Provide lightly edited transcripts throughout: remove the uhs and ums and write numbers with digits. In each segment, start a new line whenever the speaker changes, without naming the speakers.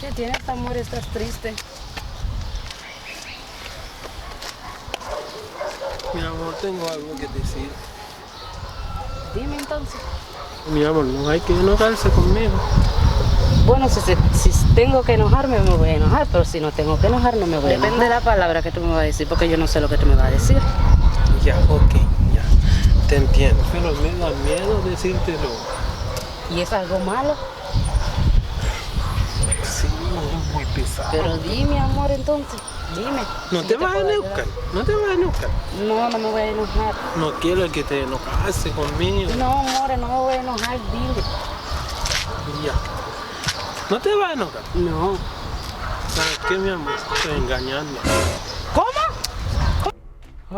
¿Qué tienes, amor? ¿Estás triste?
Mi amor, tengo algo que decir.
Dime entonces.
Mi amor, no hay que enojarse conmigo.
Bueno, si tengo que enojarme, me voy a enojar, pero si no tengo que enojar, no me voy a enojar. Depende de la palabra que tú me vas a decir, porque yo no sé lo que tú me vas a decir.
Ya, ok, ya. Te entiendo, pero me da miedo decírtelo.
¿Y es algo malo?
Sí, es muy pesado.
Pero dime, amor, entonces. Dime.
No
si
te
yo
vas a
puedo
enojar,
ayudar.
no te vas a enojar.
No, no me voy a enojar.
No quiero que te enojases conmigo.
No, amor, no me voy a enojar, dile.
Ya. No te vas a enojar.
No.
¿Sabes qué, mi amor? Estoy engañando.
¿Cómo?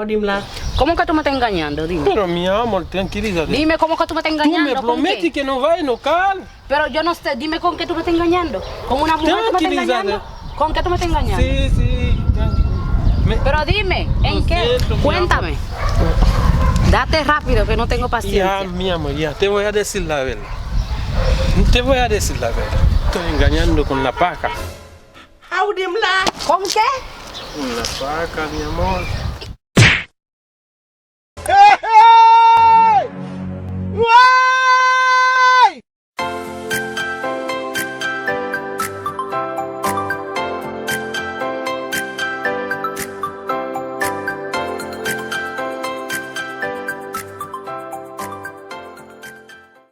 Hodimla.
¿Cómo que tú me estás engañando? Dime.
Pero mi amor, tranquilízate.
Dime cómo que tú me estás
Tú
engañando.
me
¿Con
prometes
qué?
que no vas a enojar.
Pero yo no sé, dime con qué tú me estás engañando. ¿Con una mujer tú me estás
Tranquilízate.
engañando? ¿Con qué tú me estás engañando?
Sí, sí, tranquilo.
Pero dime, ¿en
Lo
qué?
siento, mi
Cuéntame. Date rápido que no tengo
Ya,
paciencia.
mi amor, ya, te voy a decir la verdad. Te voy a decir la verdad. Estoy engañando con la paca.
¿Con qué?
Con la paca, mi amor.